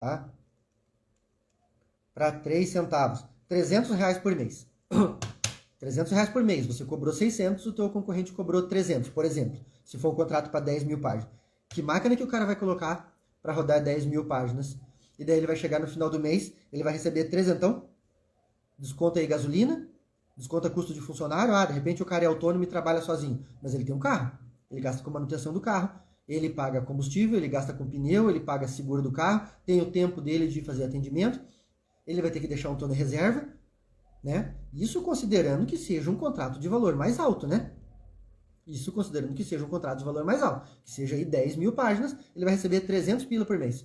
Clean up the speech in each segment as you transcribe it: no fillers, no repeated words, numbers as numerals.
tá? Para 3 centavos. R$300 por mês. R$300 por mês. Você cobrou 600, o teu concorrente cobrou 300, por exemplo. Se for um contrato para 10 mil páginas. Que máquina que o cara vai colocar para rodar 10 mil páginas? E daí ele vai chegar no final do mês, ele vai receber 300. Desconta aí gasolina, desconta custo de funcionário. Ah, de repente o cara é autônomo e trabalha sozinho. Mas ele tem um carro. Ele gasta com manutenção do carro. Ele paga combustível, ele gasta com pneu, ele paga seguro do carro. Tem o tempo dele de fazer atendimento. Ele vai ter que deixar um tono em reserva, né? Isso considerando que seja um contrato de valor mais alto, né? Isso considerando que seja um contrato de valor mais alto. Que seja aí 10 mil páginas, ele vai receber 300 pila por mês.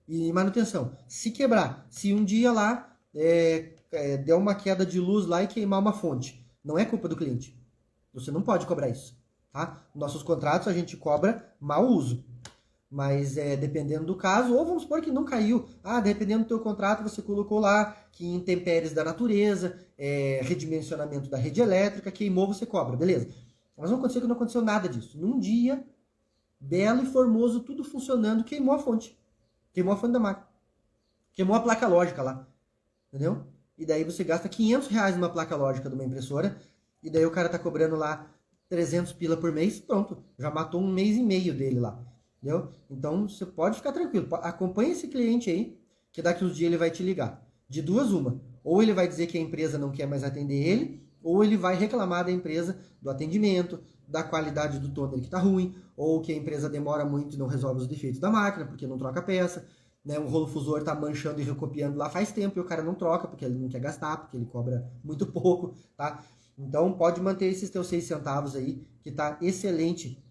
E manutenção. Se quebrar, se um dia lá der uma queda de luz lá e queimar uma fonte, não é culpa do cliente. Você não pode cobrar isso, tá? Nossos contratos a gente cobra mau uso. Mas dependendo do caso, ou vamos supor que não caiu. Ah, dependendo do teu contrato, você colocou lá que intempéries da natureza, redimensionamento da rede elétrica, queimou, você cobra, beleza. Mas não aconteceu que não aconteceu nada disso. Num dia, belo e formoso, tudo funcionando, queimou a fonte. Queimou a fonte da máquina. Queimou a placa lógica lá. Entendeu? E daí você gasta R$500 numa placa lógica de uma impressora, e daí o cara tá cobrando lá 300 pila por mês, pronto. Já matou um mês e meio dele lá. Entendeu? Então você pode ficar tranquilo. Acompanhe esse cliente aí, que daqui uns dias ele vai te ligar. De duas, uma. Ou ele vai dizer que a empresa não quer mais atender ele, ou ele vai reclamar da empresa do atendimento, da qualidade do toner que está ruim, ou que a empresa demora muito e não resolve os defeitos da máquina, porque não troca peça. Né? Um rolo fusor está manchando e recopiando lá faz tempo e o cara não troca, porque ele não quer gastar, porque ele cobra muito pouco. Tá? Então pode manter esses teus 6 centavos aí, que está excelente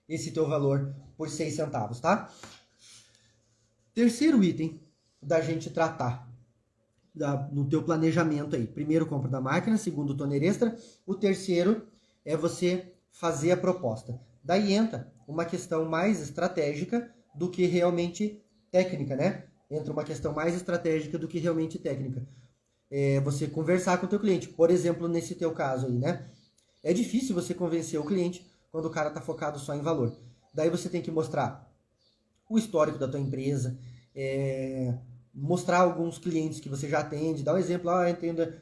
esse teu valor por 6 centavos, tá? Terceiro item da gente tratar no teu planejamento aí. Primeiro, compra da máquina. Segundo, toner extra. O terceiro é você fazer a proposta. Daí entra uma questão mais estratégica do que realmente técnica, né? Entra uma questão mais estratégica do que realmente técnica. Você conversar com o teu cliente. Por exemplo, nesse teu caso aí, né? É difícil você convencer o cliente quando o cara está focado só em valor. Daí você tem que mostrar o histórico da tua empresa, mostrar alguns clientes que você já atende, dar um exemplo,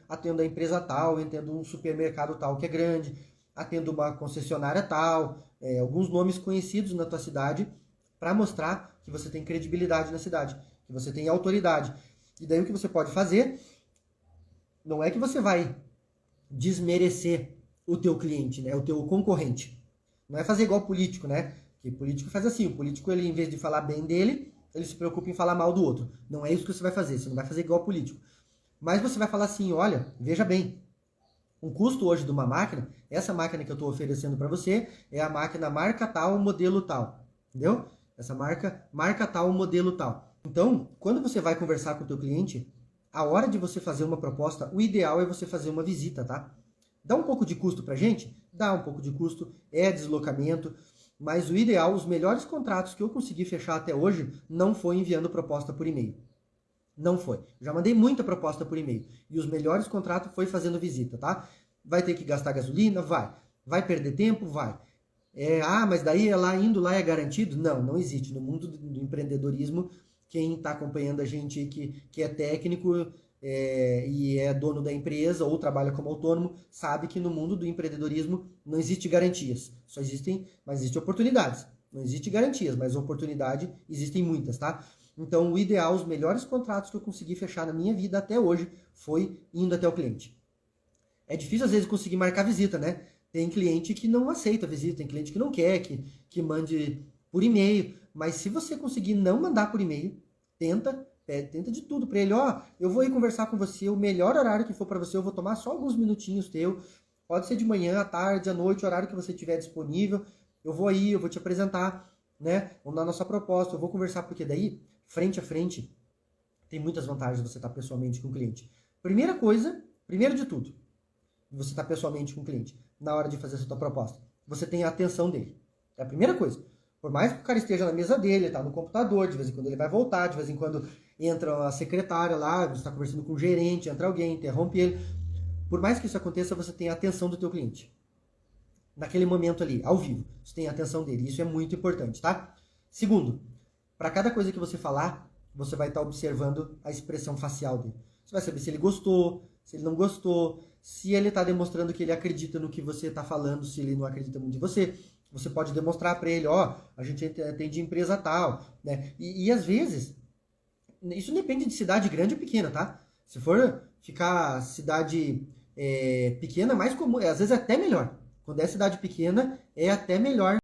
atendo a empresa tal, atendo um supermercado tal que é grande, atendo uma concessionária tal, alguns nomes conhecidos na tua cidade, para mostrar que você tem credibilidade na cidade, que você tem autoridade. E daí o que você pode fazer, não é que você vai desmerecer o teu cliente, né, o teu concorrente. Não é fazer igual político, né? Que político faz assim, o político, ele, em vez de falar bem dele, ele se preocupa em falar mal do outro. Não é isso que você vai fazer, você não vai fazer igual político. Mas você vai falar assim, olha, veja bem, um custo hoje de uma máquina, essa máquina que eu estou oferecendo para você, é a máquina marca tal, modelo tal, entendeu? Essa marca tal, modelo tal. Então, quando você vai conversar com o teu cliente, a hora de você fazer uma proposta, o ideal é você fazer uma visita, tá? Dá um pouco de custo pra gente? Dá um pouco de custo, é deslocamento, mas o ideal, os melhores contratos que eu consegui fechar até hoje, não foi enviando proposta por e-mail. Não foi. Já mandei muita proposta por e-mail. E os melhores contratos foi fazendo visita, tá? Vai ter que gastar gasolina? Vai. Vai perder tempo? Vai. Mas daí indo lá é garantido? Não, não existe. No mundo do empreendedorismo, quem está acompanhando a gente que é técnico e é dono da empresa ou trabalha como autônomo, sabe que no mundo do empreendedorismo não existe garantias. Mas existem oportunidades. Não existe garantias, mas oportunidade existem muitas, tá? Então, o ideal, os melhores contratos que eu consegui fechar na minha vida até hoje foi indo até o cliente. É difícil, às vezes, conseguir marcar visita, né? Tem cliente que não aceita visita, tem cliente que não quer, que mande por e-mail. Mas se você conseguir não mandar por e-mail, tenta de tudo para ele. Eu vou ir conversar com você, o melhor horário que for para você, eu vou tomar só alguns minutinhos teu. Pode ser de manhã, à tarde, à noite, o horário que você tiver disponível. Eu vou te apresentar, né? Vamos dar a nossa proposta, eu vou conversar, porque daí, frente a frente, tem muitas vantagens você estar pessoalmente com o cliente. Primeiro de tudo, você estar pessoalmente com o cliente, na hora de fazer essa tua proposta. Você tem a atenção dele. É a primeira coisa. Por mais que o cara esteja na mesa dele, está no computador, de vez em quando ele vai voltar, de vez em quando entra a secretária lá, você está conversando com o gerente, entra alguém, interrompe ele. Por mais que isso aconteça, você tem a atenção do teu cliente. Naquele momento ali, ao vivo, você tem a atenção dele. Isso é muito importante, tá? Segundo, Para cada coisa que você falar, você vai estar observando a expressão facial dele. Você vai saber se ele gostou, se ele não gostou, se ele está demonstrando que ele acredita no que você está falando, se ele não acredita muito em você. Você pode demonstrar para ele, ó, a gente atende empresa tal, né? E às vezes, isso depende de cidade grande ou pequena, tá? Se for ficar cidade pequena, mais comum, às vezes é até melhor. Quando é cidade pequena, é até melhor